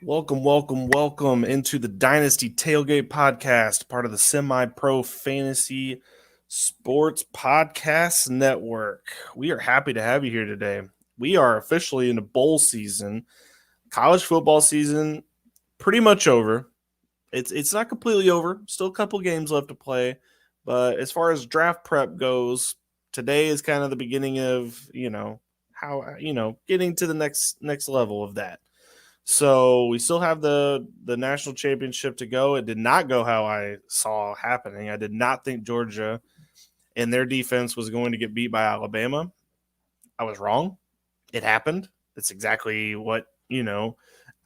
Welcome into the Dynasty Tailgate Podcast, part of the Semi-Pro Fantasy Sports Podcast Network. We are happy to have you here today. We are officially in a bowl season. College football season pretty much over. It's not completely over. Still a couple games left to play. But as far as draft prep goes, today is kind of the beginning of, getting to the next level of that. So we still have the national championship to go. It did not go how I saw happening. I did not think Georgia and their defense was going to get beat by Alabama. I was wrong. It happened. It's exactly what,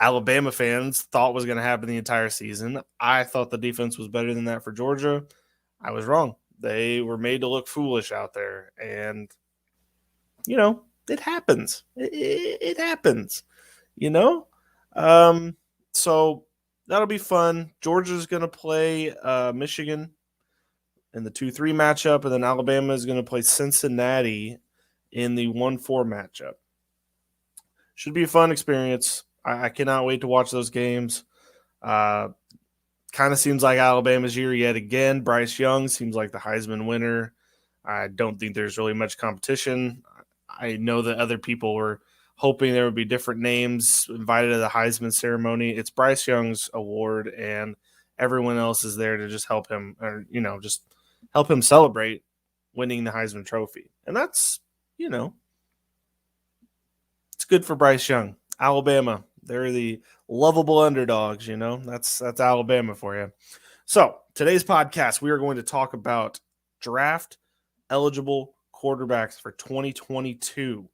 Alabama fans thought was going to happen the entire season. I thought the defense was better than that for Georgia. I was wrong. They were made to look foolish out there. And, it happens. It happens, So that'll be fun. Georgia's going to play Michigan in the 2-3 matchup, and then Alabama is going to play Cincinnati in the 1-4 matchup. Should be a fun experience. I cannot wait to watch those games. Kind of seems like Alabama's year yet again. Bryce Young seems like the Heisman winner. I don't think there's really much competition. I know that other people were hoping there would be different names invited to the Heisman ceremony. It's Bryce Young's award, and everyone else is there to just help him, or just help him celebrate winning the Heisman Trophy. And that's, it's good for Bryce Young. Alabama, they're the lovable underdogs. That's Alabama for you. So today's podcast, we are going to talk about draft eligible quarterbacks for 2022.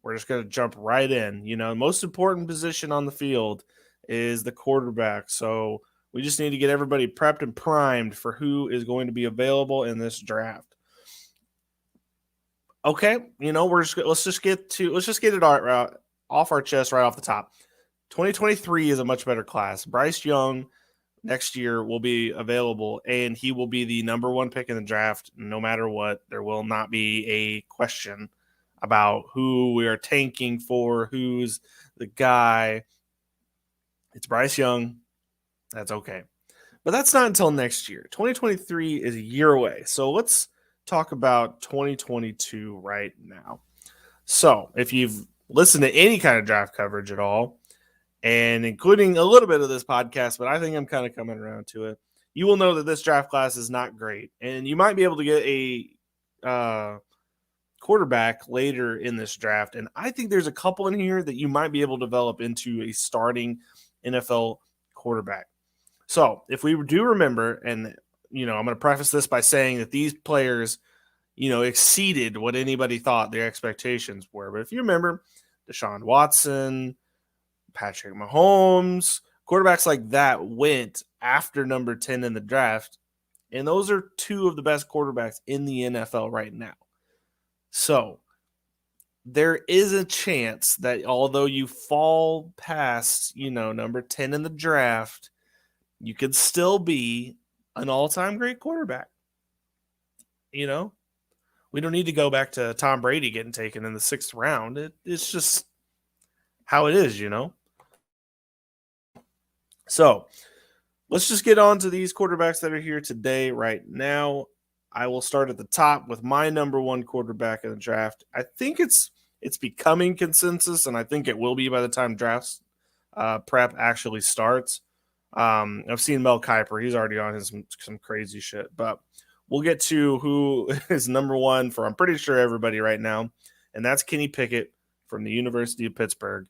We're just going to jump right in. The most important position on the field is the quarterback. So we just need to get everybody prepped and primed for who is going to be available in this draft. Okay, let's just get it off our chest right off the top. 2023 is a much better class. Bryce Young next year will be available, and he will be the number one pick in the draft no matter what. There will not be a question about who we are tanking for, who's the guy. It's Bryce Young. That's okay. But that's not until next year. 2023 is a year away. So let's talk about 2022 right now. So if you've listened to any kind of draft coverage at all, and including a little bit of this podcast, but I think I'm kind of coming around to it, you will know that this draft class is not great. And you might be able to get a quarterback later in this draft. And I think there's a couple in here that you might be able to develop into a starting NFL quarterback. So if we do remember, and, I'm going to preface this by saying that these players, exceeded what anybody thought their expectations were. But if you remember, Deshaun Watson, Patrick Mahomes, quarterbacks like that went after number 10 in the draft. And those are two of the best quarterbacks in the NFL right now. So there is a chance that although you fall past, number 10 in the draft, you could still be an all-time great quarterback. We don't need to go back to Tom Brady getting taken in the 6th round. It's just how it is, So let's just get on to these quarterbacks that are here today right now. I will start at the top with my number one quarterback in the draft. I think it's becoming consensus, and I think it will be by the time drafts prep actually starts. I've seen Mel Kiper. He's already on some crazy shit. But we'll get to who is number one for, I'm pretty sure, everybody right now, and that's Kenny Pickett from the University of Pittsburgh.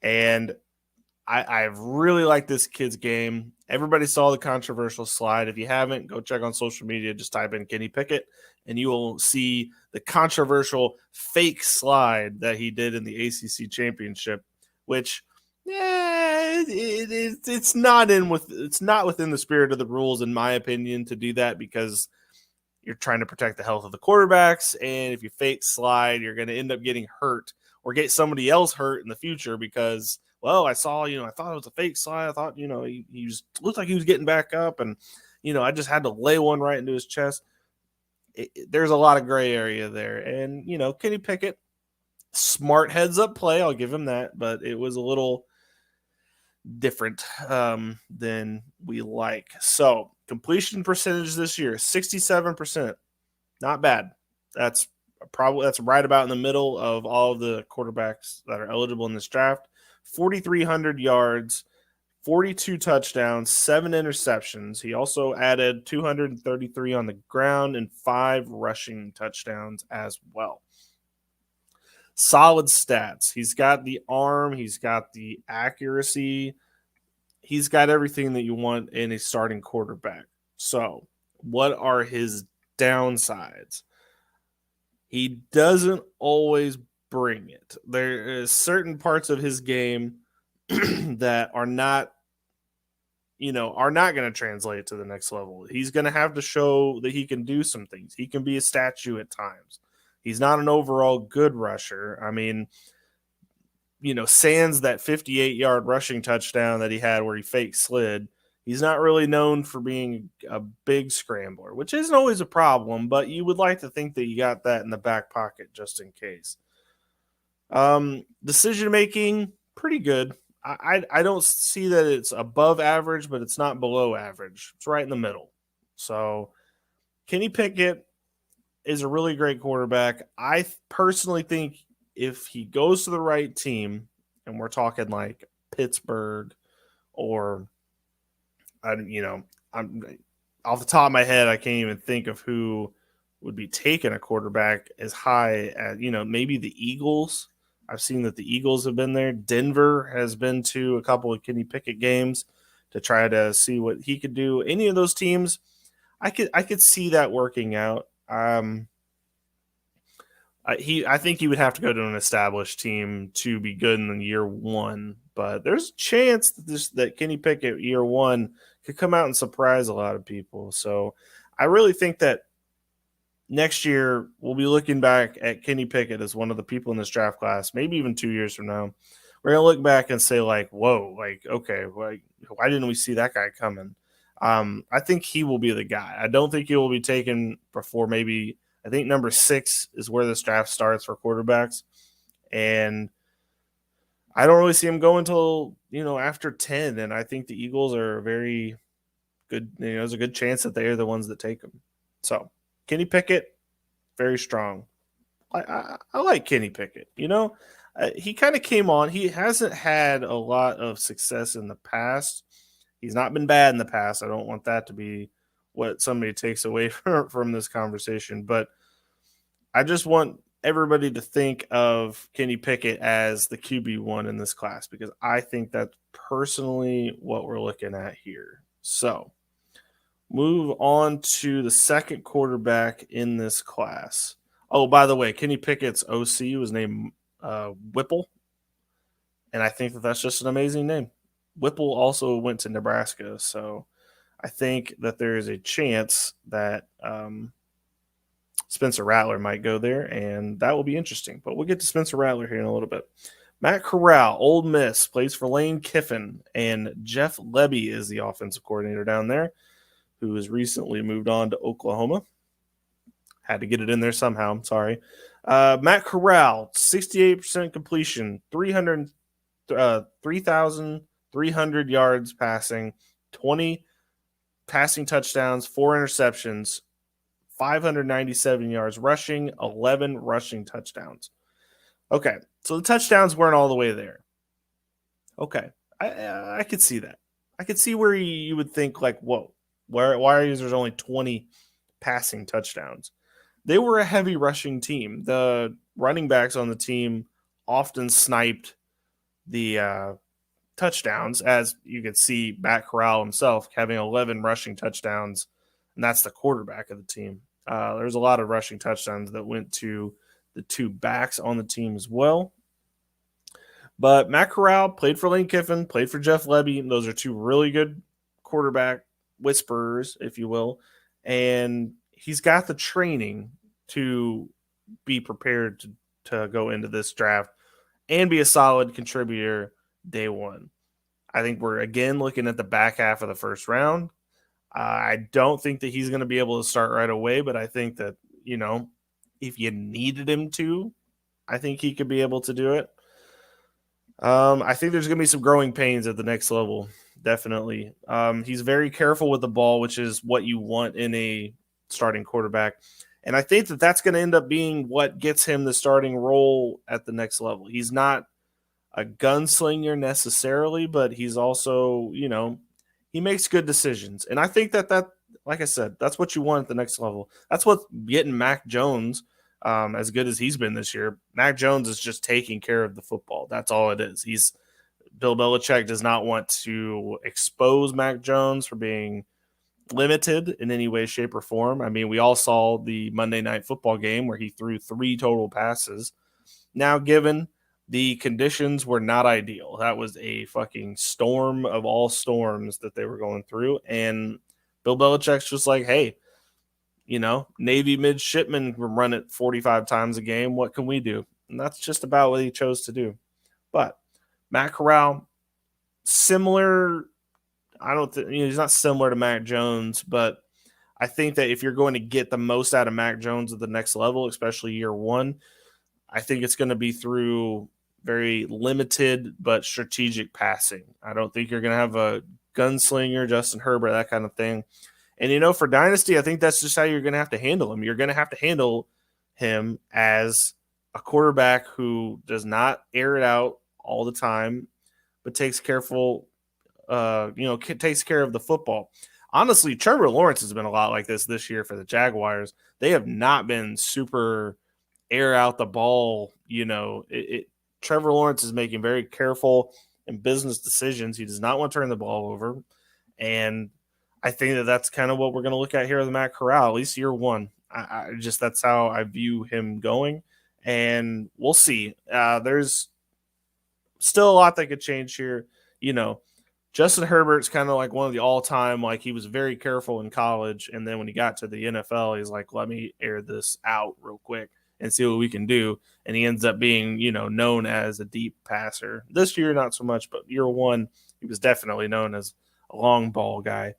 And I really like this kid's game. Everybody saw the controversial slide. If you haven't, go check on social media. Just type in Kenny Pickett, and you will see the controversial fake slide that he did in the ACC championship, which, it's not within the spirit of the rules, in my opinion, to do that, because you're trying to protect the health of the quarterbacks. And if you fake slide, you're going to end up getting hurt or get somebody else hurt in the future because, well, I thought it was a fake slide. I thought, he looked like he was getting back up, and, I just had to lay one right into his chest. There's a lot of gray area there. And, Kenny Pickett, smart heads up play. I'll give him that, but it was a little different than we like. So completion percentage this year, 67%. Not bad. That's right about in the middle of all of the quarterbacks that are eligible in this draft. 4,300 yards, 42 touchdowns, 7 interceptions. He also added 233 on the ground and 5 rushing touchdowns as well. Solid stats. He's got the arm, he's got the accuracy, he's got everything that you want in a starting quarterback. So, what are his downsides? He doesn't always bring it. There is certain parts of his game that are not going to translate to the next level. He's going to have to show that he can do some things. He can be a statue at times. He's not an overall good rusher. I mean, sans that 58-yard rushing touchdown that he had where he fake slid, he's not really known for being a big scrambler, which isn't always a problem, but you would like to think that you got that in the back pocket just in case. Decision-making, pretty good. I don't see that it's above average, but it's not below average. It's right in the middle. So Kenny Pickett is a really great quarterback. I personally think if he goes to the right team, and we're talking like Pittsburgh or, I'm off the top of my head, I can't even think of who would be taking a quarterback as high as, maybe the Eagles. I've seen that the Eagles have been there. Denver has been to a couple of Kenny Pickett games to try to see what he could do. Any of those teams, I could see that working out. I think he would have to go to an established team to be good in year one. But there's a chance that Kenny Pickett year one could come out and surprise a lot of people. So I really think that next year, we'll be looking back at Kenny Pickett as one of the people in this draft class, maybe even 2 years from now. We're going to look back and say, like, whoa, okay, why didn't we see that guy coming? I think he will be the guy. I don't think he will be taken before maybe, I think number 6 is where this draft starts for quarterbacks. And I don't really see him going until, after 10. And I think the Eagles are very good. There's a good chance that they are the ones that take him. So, Kenny Pickett, very strong. I like Kenny Pickett. He kind of came on. He hasn't had a lot of success in the past. He's not been bad in the past. I don't want that to be what somebody takes away from this conversation. But I just want everybody to think of Kenny Pickett as the QB1 in this class because I think that's personally what we're looking at here. So, move on to the second quarterback in this class. Oh, by the way, Kenny Pickett's OC was named Whipple, and I think that's just an amazing name. Whipple also went to Nebraska, so I think that there is a chance that Spencer Rattler might go there, and that will be interesting. But we'll get to Spencer Rattler here in a little bit. Matt Corral, Ole Miss, plays for Lane Kiffin, and Jeff Lebby is the offensive coordinator down there, who has recently moved on to Oklahoma. Had to get it in there somehow. I'm sorry. Matt Corral, 68% completion, 3,300 yards passing, 20 passing touchdowns, 4 interceptions, 597 yards rushing, 11 rushing touchdowns. Okay, so the touchdowns weren't all the way there. Okay, I could see that. I could see where you would think like, whoa. Why is there only 20 passing touchdowns? They were a heavy rushing team. The running backs on the team often sniped the touchdowns, as you could see Matt Corral himself having 11 rushing touchdowns, and that's the quarterback of the team. There's a lot of rushing touchdowns that went to the 2 backs on the team as well. But Matt Corral played for Lane Kiffin, played for Jeff Lebby, and those are 2 really good quarterback whisperers, if you will, and he's got the training to be prepared to go into this draft and be a solid contributor day one. I think we're again looking at the back half of the first round. I don't think that he's going to be able to start right away, but I think that, if you needed him to, I think he could be able to do it. I think there's going to be some growing pains at the next level. Definitely. He's very careful with the ball, which is what you want in a starting quarterback. And I think that that's going to end up being what gets him the starting role at the next level. He's not a gunslinger necessarily, but he's also, he makes good decisions. And I think that, like I said, that's what you want at the next level. That's what getting Mac Jones, as good as he's been this year. Mac Jones is just taking care of the football. That's all it is. Bill Belichick does not want to expose Mac Jones for being limited in any way, shape, or form. I mean, we all saw the Monday Night Football game where he threw 3 total passes. Now, given the conditions were not ideal, that was a fucking storm of all storms that they were going through. And Bill Belichick's just like, hey, Navy midshipmen run it 45 times a game. What can we do? And that's just about what he chose to do. But Matt Corral, similar. I don't think he's not similar to Mac Jones, but I think that if you're going to get the most out of Mac Jones at the next level, especially year one, I think it's going to be through very limited but strategic passing. I don't think you're going to have a gunslinger, Justin Herbert, that kind of thing. And, for Dynasty, I think that's just how you're going to have to handle him. You're going to have to handle him as a quarterback who does not air it out all the time, but takes care of the football. Honestly, Trevor Lawrence has been a lot like this year for the Jaguars. They have not been super air out the ball. Trevor Lawrence is making very careful and business decisions. He does not want to turn the ball over. And I think that that's kind of what we're going to look at here with Matt Corral, at least year one. That's how I view him going. And we'll see. There's still a lot that could change here. Justin Herbert's kind of like one of the all-time, like he was very careful in college. And then when he got to the NFL, he's like, let me air this out real quick and see what we can do. And he ends up being, known as a deep passer. This year, not so much, but year one, he was definitely known as a long ball guy.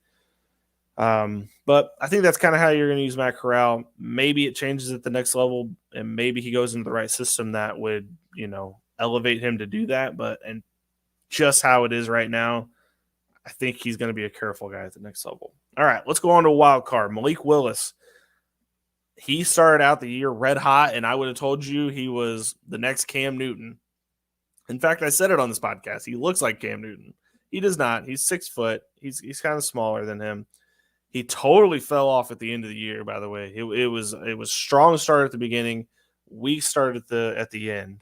But I think that's kind of how you're going to use Matt Corral. Maybe it changes at the next level, and maybe he goes into the right system that would, elevate him to do that. And just how it is right now, I think he's going to be a careful guy at the next level. All right, let's go on to a wild card. Malik Willis. He started out the year red hot, and I would have told you he was the next Cam Newton. In fact, I said it on this podcast. He looks like Cam Newton. He does not. He's 6 foot. He's kind of smaller than him. He totally fell off at the end of the year, by the way. It was strong start at the beginning, weak start at the end.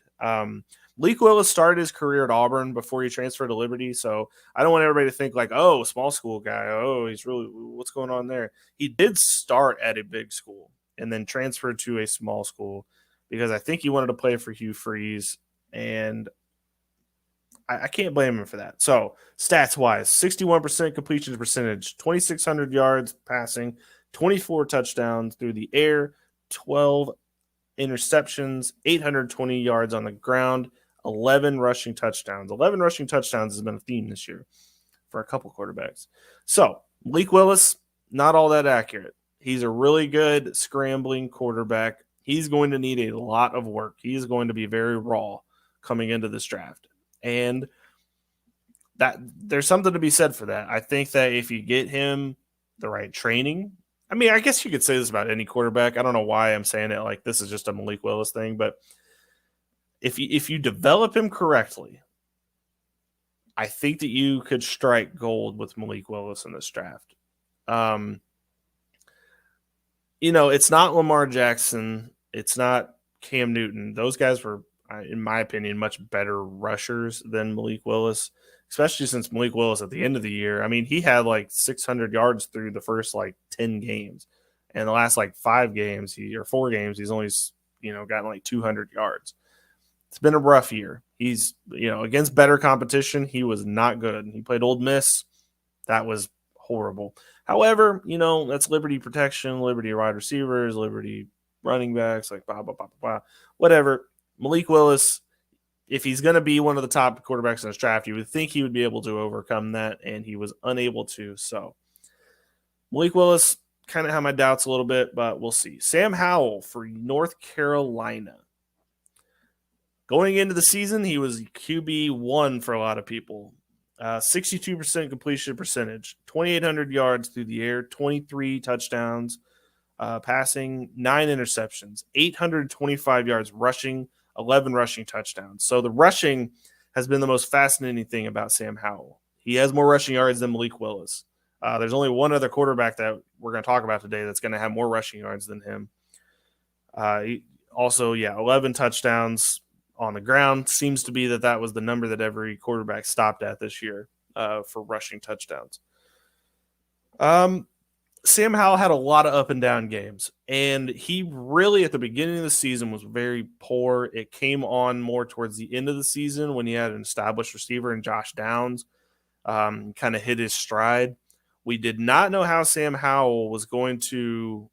Malik Willis started his career at Auburn before he transferred to Liberty, so I don't want everybody to think like, oh, small school guy. Oh, he's really – what's going on there? He did start at a big school and then transferred to a small school because I think he wanted to play for Hugh Freeze, and I can't blame him for that. So stats-wise, 61% completion percentage, 2,600 yards passing, 24 touchdowns through the air, 12 interceptions, 820 yards on the ground, 11 rushing touchdowns. 11 rushing touchdowns has been a theme this year for a couple quarterbacks. So Malik Willis, not all that accurate. He's a really good scrambling quarterback. He's going to need a lot of work. He's going to be very raw coming into this draft. And that there's something to be said for that. I think that if you get him the right training, I mean, I guess you could say this about any quarterback. I don't know why I'm saying it like this is just a Malik Willis thing, but if you develop him correctly, I think that you could strike gold with Malik Willis in this draft. It's not Lamar Jackson. It's not Cam Newton. Those guys were, in my opinion, much better rushers than Malik Willis, especially since Malik Willis at the end of the year, I mean, he had like 600 yards through the first 10 games. And the last 4 games, he's only, gotten 200 yards. It's been a rough year. He's, against better competition, he was not good. He played Ole Miss. That was horrible. However, that's Liberty protection, Liberty wide receivers, Liberty running backs, blah, blah, blah, blah, whatever. Malik Willis, if he's going to be one of the top quarterbacks in this draft, you would think he would be able to overcome that, and he was unable to. So Malik Willis, kind of have my doubts a little bit, but we'll see. Sam Howell for North Carolina. Going into the season, he was QB1 for a lot of people. 62% completion percentage, 2,800 yards through the air, 23 touchdowns, passing, 9 interceptions, 825 yards rushing, 11 rushing touchdowns. So the rushing has been the most fascinating thing about Sam Howell. He has more rushing yards than Malik Willis. There's only one other quarterback that we're going to talk about today that's going to have more rushing yards than him. 11 touchdowns on the ground. Seems to be that was the number that every quarterback stopped at this year for rushing touchdowns. Sam Howell had a lot of up and down games, and he really at the beginning of the season was very poor. It came on more towards the end of the season when he had an established receiver in Josh Downs, kind of hit his stride. We did not know how Sam Howell was going to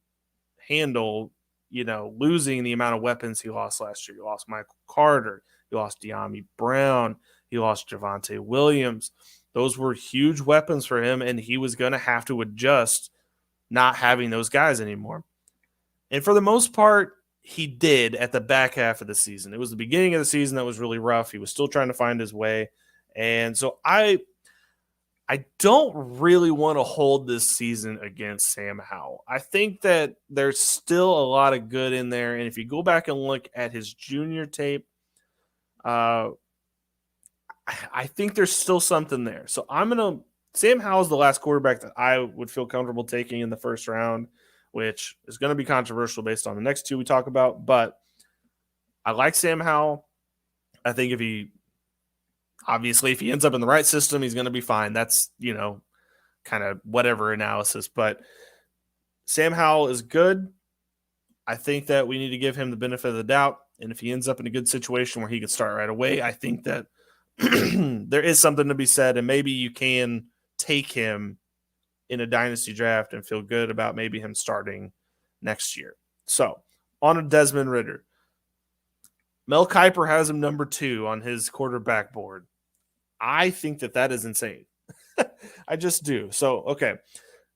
handle, losing the amount of weapons he lost last year. He lost Michael Carter. He lost De'Ami Brown. He lost Javonte Williams. Those were huge weapons for him, and he was going to have to adjust not having those guys anymore. And for the most part, he did at the back half of the season. It was the beginning of the season that was really rough. He was still trying to find his way. And so I don't really want to hold this season against Sam Howell. I think that there's still a lot of good in there. And if you go back and look at his junior tape, I think there's still something there. So Sam Howell's the last quarterback that I would feel comfortable taking in the first round, which is going to be controversial based on the next two we talk about. But I like Sam Howell. I think if he ends up in the right system, he's going to be fine. That's, kind of whatever analysis. But Sam Howell is good. I think that we need to give him the benefit of the doubt. And if he ends up in a good situation where he can start right away, I think that there is something to be said. And maybe you can take him in a dynasty draft and feel good about maybe him starting next year. So on to Desmond Ridder. Mel Kiper has him number 2 on his quarterback board. I think that is insane. I just do. So, okay.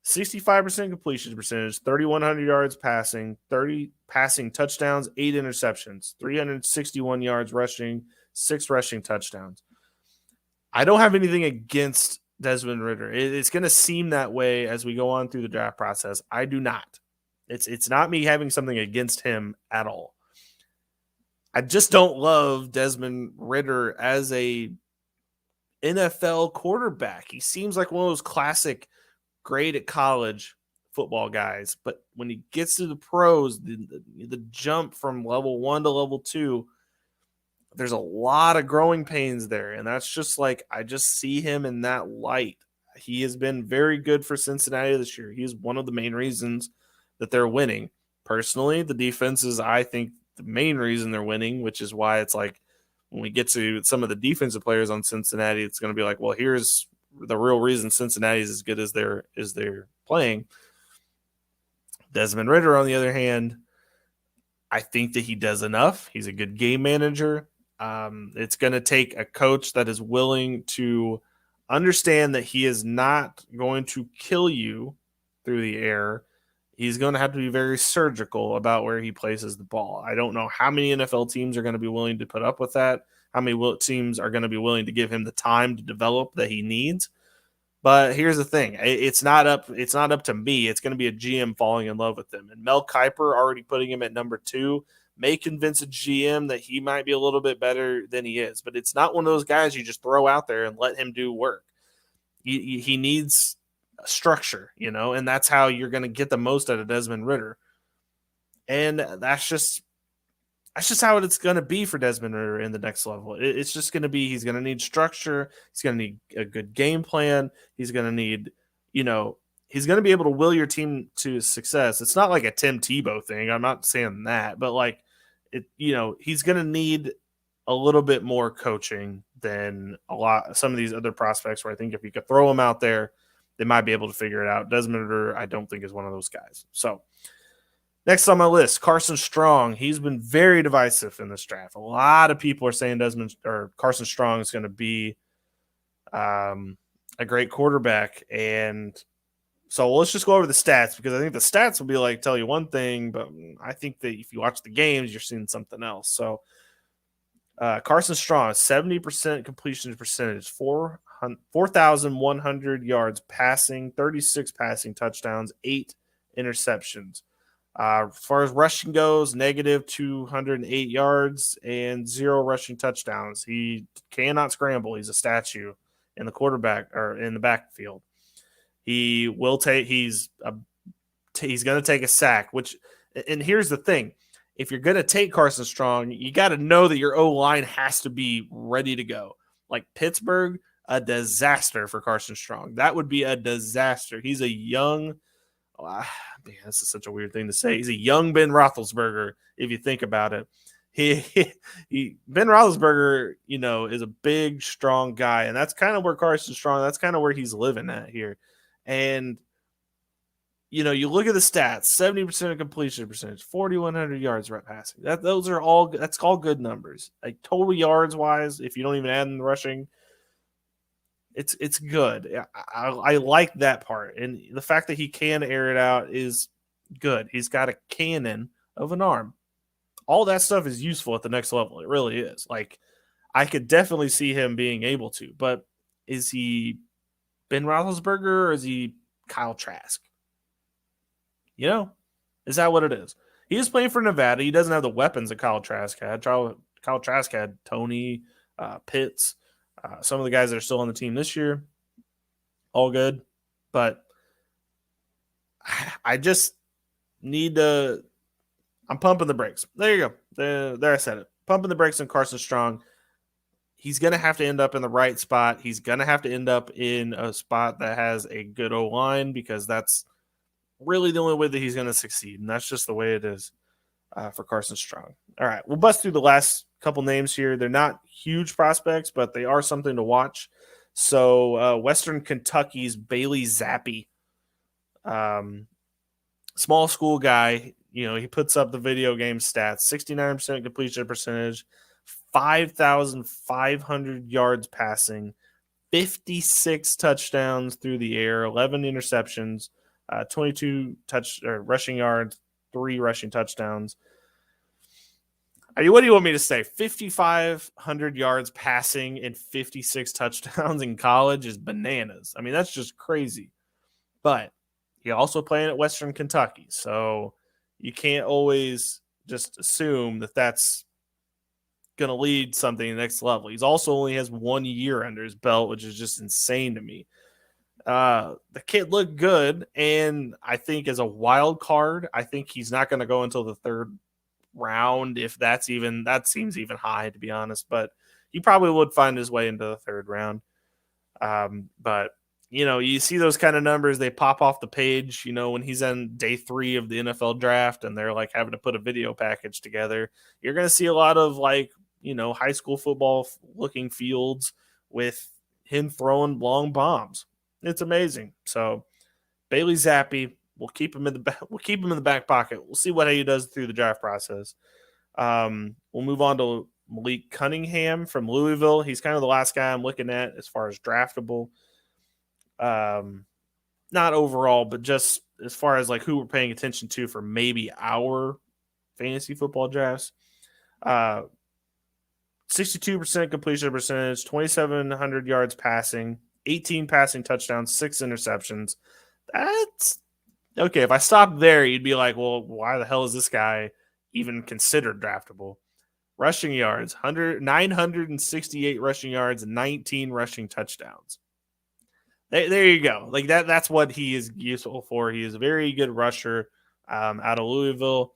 65% completion percentage, 3,100 yards passing, 30 passing touchdowns, 8 interceptions, 361 yards rushing, 6 rushing touchdowns. I don't have anything against Desmond Ridder. It's going to seem that way as we go on through the draft process. I do not. It's not me having something against him at all. I just don't love Desmond Ridder as a NFL quarterback. He seems like one of those classic great at college football guys, but when he gets to the pros, the jump from level 1 to level 2, there's a lot of growing pains there. And that's just I just see him in that light. He has been very good for Cincinnati this year. He's one of the main reasons that they're winning. Personally, the defense is, I think, the main reason they're winning, which is why it's when we get to some of the defensive players on Cincinnati, it's going to be well, here's the real reason Cincinnati is as good as they're playing. Desmond Ridder, on the other hand, I think that he does enough. He's a good game manager. It's going to take a coach that is willing to understand that he is not going to kill you through the air. He's going to have to be very surgical about where he places the ball. I don't know how many NFL teams are going to be willing to put up with that, how many teams are going to be willing to give him the time to develop that he needs. But here's the thing. It's not up to me. It's going to be a GM falling in love with him. And Mel Kiper already putting him at number 2 may convince a GM that he might be a little bit better than he is. But it's not one of those guys you just throw out there and let him do work. He needs structure, and that's how you're going to get the most out of Desmond Ridder. And that's just how it's going to be for Desmond Ridder in the next level. It's just going to be, he's going to need structure. He's going to need a good game plan. He's going to need, he's going to be able to will your team to success. It's not like a Tim Tebow thing. I'm not saying that, but he's going to need a little bit more coaching than some of these other prospects where I think if you could throw them out there, they might be able to figure it out. Desmond Ridder, I don't think, is one of those guys. So next on my list, Carson Strong. He's been very divisive in this draft. A lot of people are saying Carson Strong is going to be a great quarterback. And so let's just go over the stats, because I think the stats will be tell you one thing, but I think that if you watch the games, you're seeing something else. So Carson Strong, 70% completion percentage, 4,100 yards passing, 36 passing touchdowns, 8 interceptions. As far as rushing goes, negative 208 yards and 0 rushing touchdowns. He cannot scramble. He's a statue in the quarterback or in the backfield. He will take. He's going to take a sack. And here's the thing: if you're going to take Carson Strong, you got to know that your O line has to be ready to go. Like Pittsburgh, a disaster for Carson Strong. That would be a disaster. He's a young. Man, this is such a weird thing to say. He's a young Ben Roethlisberger, if you think about it. Ben Roethlisberger, is a big, strong guy, and that's kind of where Carson Strong. That's kind of where he's living at here. And you look at the stats: 70% completion percentage, 4,100 yards passing. That's all good numbers. Like total yards wise, if you don't even add in the rushing. It's good. I like that part. And the fact that he can air it out is good. He's got a cannon of an arm. All that stuff is useful at the next level. It really is. Like, I could definitely see him being able to. But is he Ben Roethlisberger or is he Kyle Trask? Is that what it is? He is playing for Nevada. He doesn't have the weapons that Kyle Trask had. Kyle Trask had Tony, Pitts, some of the guys that are still on the team this year, all good. But I just need to – I'm pumping the brakes. There you go. There I said it. Pumping the brakes on Carson Strong. He's going to have to end up in the right spot. He's going to have to end up in a spot that has a good O-line because that's really the only way that he's going to succeed, and that's just the way it is for Carson Strong. All right, we'll bust through the last couple names here. They're not huge prospects, but they are something to watch. So Western Kentucky's Bailey Zappi, small school guy. He puts up the video game stats: 69% completion percentage, 5,500 yards passing, 56 touchdowns through the air, 11 interceptions, 22 rushing yards, 3 rushing touchdowns. What do you want me to say? 5,500 yards passing and 56 touchdowns in college is bananas. I mean, that's just crazy. But he also playing at Western Kentucky, so you can't always just assume that that's going to lead something to the next level. He's also only has 1 year under his belt, which is just insane to me. The kid looked good, and I think as a wild card, I think he's not going to go until the third round, if that seems even high, to be honest, but he probably would find his way into the third round. But you see those kind of numbers, they pop off the page, when he's on day 3 of the NFL draft and they're like having to put a video package together. You're going to see a lot of high school football looking fields with him throwing long bombs. It's amazing. So Bailey Zappi, we'll keep him in the back pocket. We'll see what he does through the draft process. We'll move on to Malik Cunningham from Louisville. He's kind of the last guy I'm looking at as far as draftable. Not overall, but just as far as who we're paying attention to for maybe our fantasy football drafts. 62% completion percentage, 2,700 yards passing, 18 passing touchdowns, 6 interceptions. That's okay. If I stopped there, you'd be like, well, why the hell is this guy even considered draftable? Rushing yards, 968 rushing yards, 19 rushing touchdowns. There you go. That's what he is useful for. He is a very good rusher out of Louisville.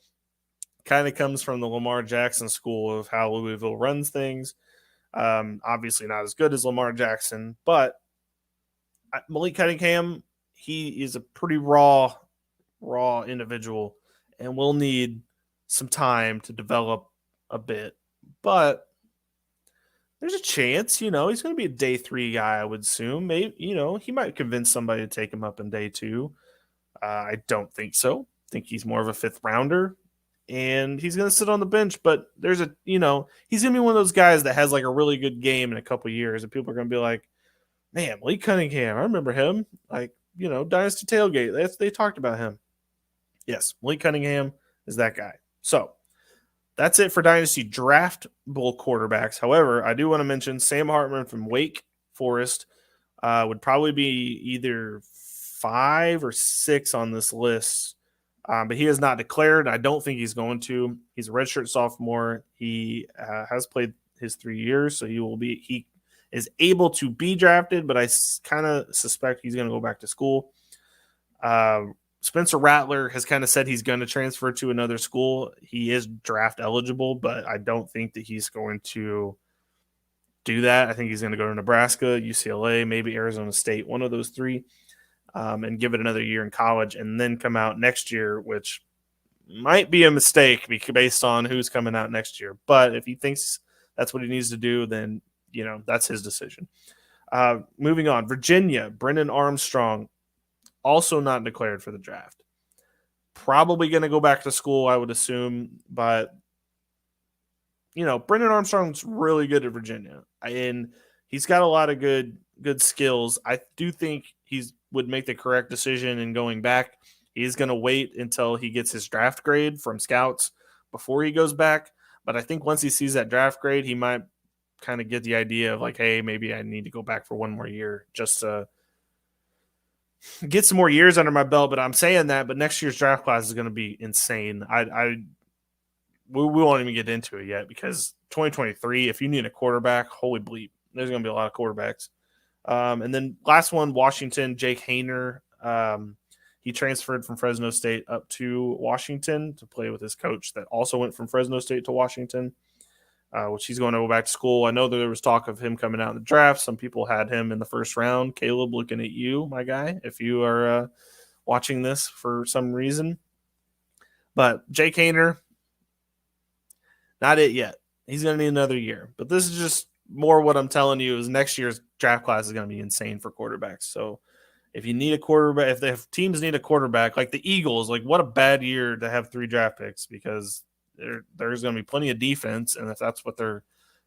Kind of comes from the Lamar Jackson school of how Louisville runs things. Obviously not as good as Lamar Jackson, but Malik Cunningham, he is a pretty raw individual and will need some time to develop a bit. But there's a chance, he's going to be a day 3 guy, I would assume. Maybe, he might convince somebody to take him up in day 2. I don't think so. I think he's more of a 5th rounder. And he's going to sit on the bench, but there's he's going to be one of those guys that has a really good game in a couple years, and people are going to be like, man, Malik Cunningham, I remember him. Dynasty Tailgate, they talked about him. Yes, Malik Cunningham is that guy. So That's it for Dynasty draftable quarterbacks. However, I do want to mention Sam Hartman from Wake Forest would probably be either 5 or 6 on this list. But he has not declared. I don't think he's going to. He's a redshirt sophomore. He has played his 3 years, so he is able to be drafted, but I kind of suspect he's going to go back to school. Spencer Rattler has kind of said he's going to transfer to another school. He is draft eligible, but I don't think that he's going to do that. I think he's going to go to Nebraska, UCLA, maybe Arizona State, one of those 3, and give it another year in college and then come out next year, which might be a mistake based on who's coming out next year. But if he thinks that's what he needs to do, then, that's his decision. Moving on, Virginia, Brennan Armstrong, also not declared for the draft. Probably going to go back to school, I would assume. But, Brennan Armstrong's really good at Virginia. And he's got a lot of good skills. I do think he would make the correct decision in going back. He's going to wait until he gets his draft grade from scouts before he goes back. But I think once he sees that draft grade, he might kind of get the idea of like, hey, maybe I need to go back for one more year just to get some more years under my belt. But I'm saying that, but next year's draft class is going to be insane. We won't even get into it yet because 2023, if you need a quarterback, holy bleep, there's going to be a lot of quarterbacks. And then last one, Washington, Jake Hayner. He transferred from Fresno State up to Washington to play with his coach that also went from Fresno State to Washington, which he's going to go back to school. I know that there was talk of him coming out in the draft. Some people had him in the first round. Caleb, looking at you, my guy, if you are watching this for some reason. But Jake Hayner, not it yet. He's going to need another year. But this is just more what I'm telling you is next year's draft class is going to be insane for quarterbacks. So if you need a quarterback, if teams need a quarterback, like the Eagles, like what a bad year to have 3 draft picks because there's going to be plenty of defense. And if that's what they're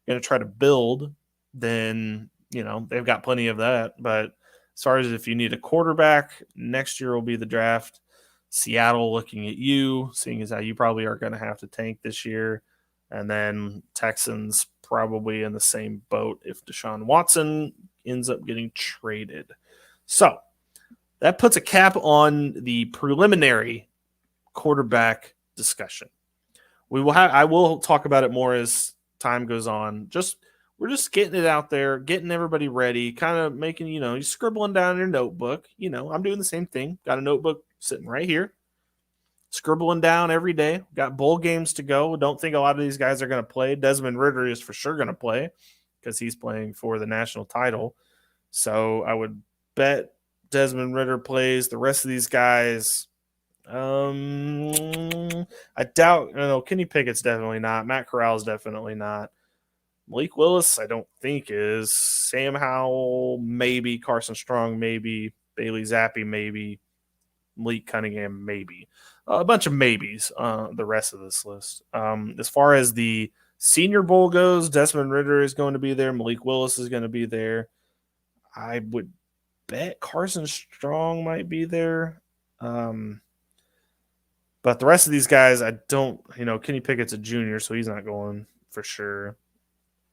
going to try to build, then, they've got plenty of that. But as far as if you need a quarterback, next year will be the draft. Seattle looking at you, seeing as how you probably are going to have to tank this year. And then Texans probably in the same boat if Deshaun Watson ends up getting traded. So that puts a cap on the preliminary quarterback discussion. I will talk about it more as time goes on. We're just getting it out there, getting everybody ready, kind of making, you're scribbling down your notebook. I'm doing the same thing. Got a notebook sitting right here. Scribbling down every day. Got bowl games to go. Don't think a lot of these guys are going to play. Desmond Ridder is for sure going to play because he's playing for the national title. So I would bet Desmond Ridder plays. The rest of these guys, I doubt. Kenny Pickett's definitely not. Matt Corral is definitely not. Malik Willis, I don't think is. Sam Howell, maybe. Carson Strong, maybe. Bailey Zappi, maybe. Malik Cunningham, maybe. A bunch of maybes, the rest of this list. As far as the Senior Bowl goes, Desmond Ridder is going to be there. Malik Willis is going to be there. I would bet Carson Strong might be there. But the rest of these guys, I don't, Kenny Pickett's a junior, so he's not going for sure.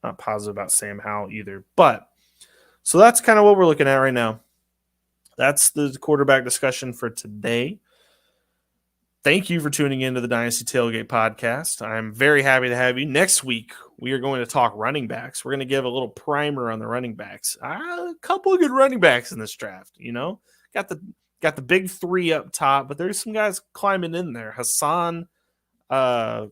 Not positive about Sam Howell either. But, so that's kind of what we're looking at right now. That's the quarterback discussion for today. Thank you for tuning into the Dynasty Tailgate podcast. I'm very happy to have you. Next week, we are going to talk running backs. We're going to give a little primer on the running backs. A couple of good running backs in this draft, Got the big 3 up top, but there's some guys climbing in there. Hassan, I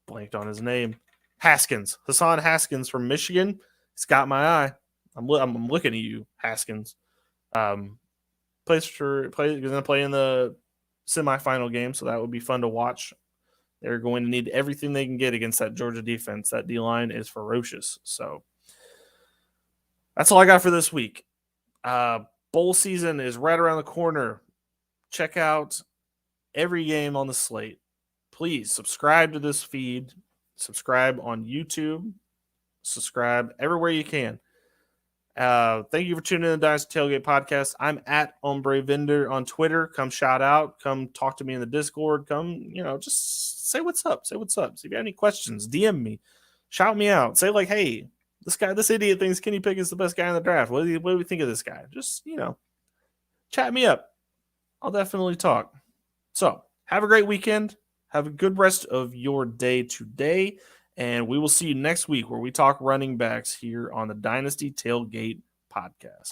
blanked on his name. Hassan Haskins from Michigan. He's got my eye. I'm looking at you, Haskins. Going to play in the semifinal game, so that would be fun to watch. They're going to need everything they can get against that Georgia defense. That D-line is ferocious. So that's all I got for this week. Bowl season is right around the corner. Check out every game on the slate. Please subscribe to this feed. Subscribe on YouTube. Subscribe everywhere you can. Thank you for tuning in to the Dynasty Tailgate Podcast. I'm at Ombre Vendor on Twitter. Come shout out. Come talk to me in the Discord. Come, just say what's up. Say what's up. So if you have any questions, DM me. Shout me out. Say like, hey, this idiot thinks Kenny Pickett's the best guy in the draft. What do we think of this guy? Just, chat me up. I'll definitely talk. So have a great weekend. Have a good rest of your day today. And we will see you next week where we talk running backs here on the Dynasty Tailgate Podcast.